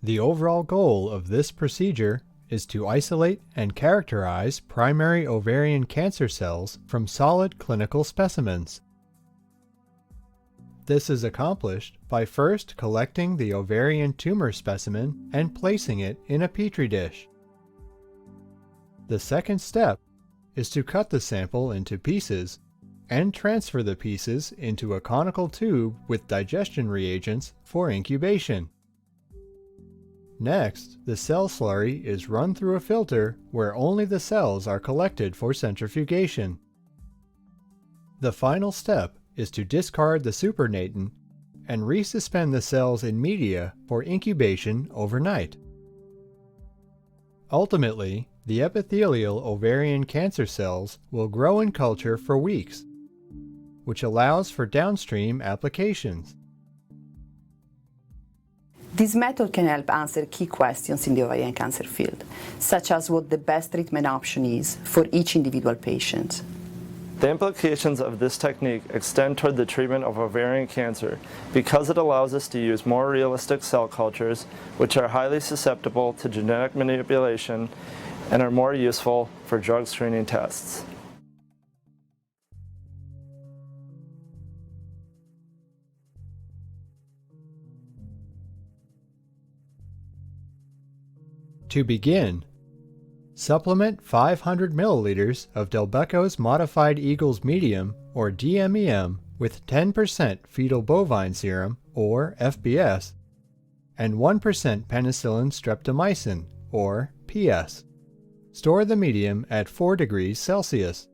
The overall goal of this procedure is to isolate and characterize primary ovarian cancer cells from solid clinical specimens. This is accomplished by first collecting the ovarian tumor specimen and placing it in a petri dish. The second step is to cut the sample into pieces and transfer the pieces into a conical tube with digestion reagents for incubation. Next, the cell slurry is run through a filter where only the cells are collected for centrifugation. The final step is to discard the supernatant and resuspend the cells in media for incubation overnight. Ultimately, the epithelial ovarian cancer cells will grow in culture for weeks, which allows for downstream applications. This method can help answer key questions in the ovarian cancer field, such as what the best treatment option is for each individual patient. The implications of this technique extend toward the treatment of ovarian cancer because it allows us to use more realistic cell cultures, which are highly susceptible to genetic manipulation and are more useful for drug screening tests. To begin, supplement 500 milliliters of Delbeco's Modified Eagles Medium, or DMEM, with 10% fetal bovine serum, or FBS, and 1% penicillin streptomycin, or PS. Store the medium at 4 degrees Celsius.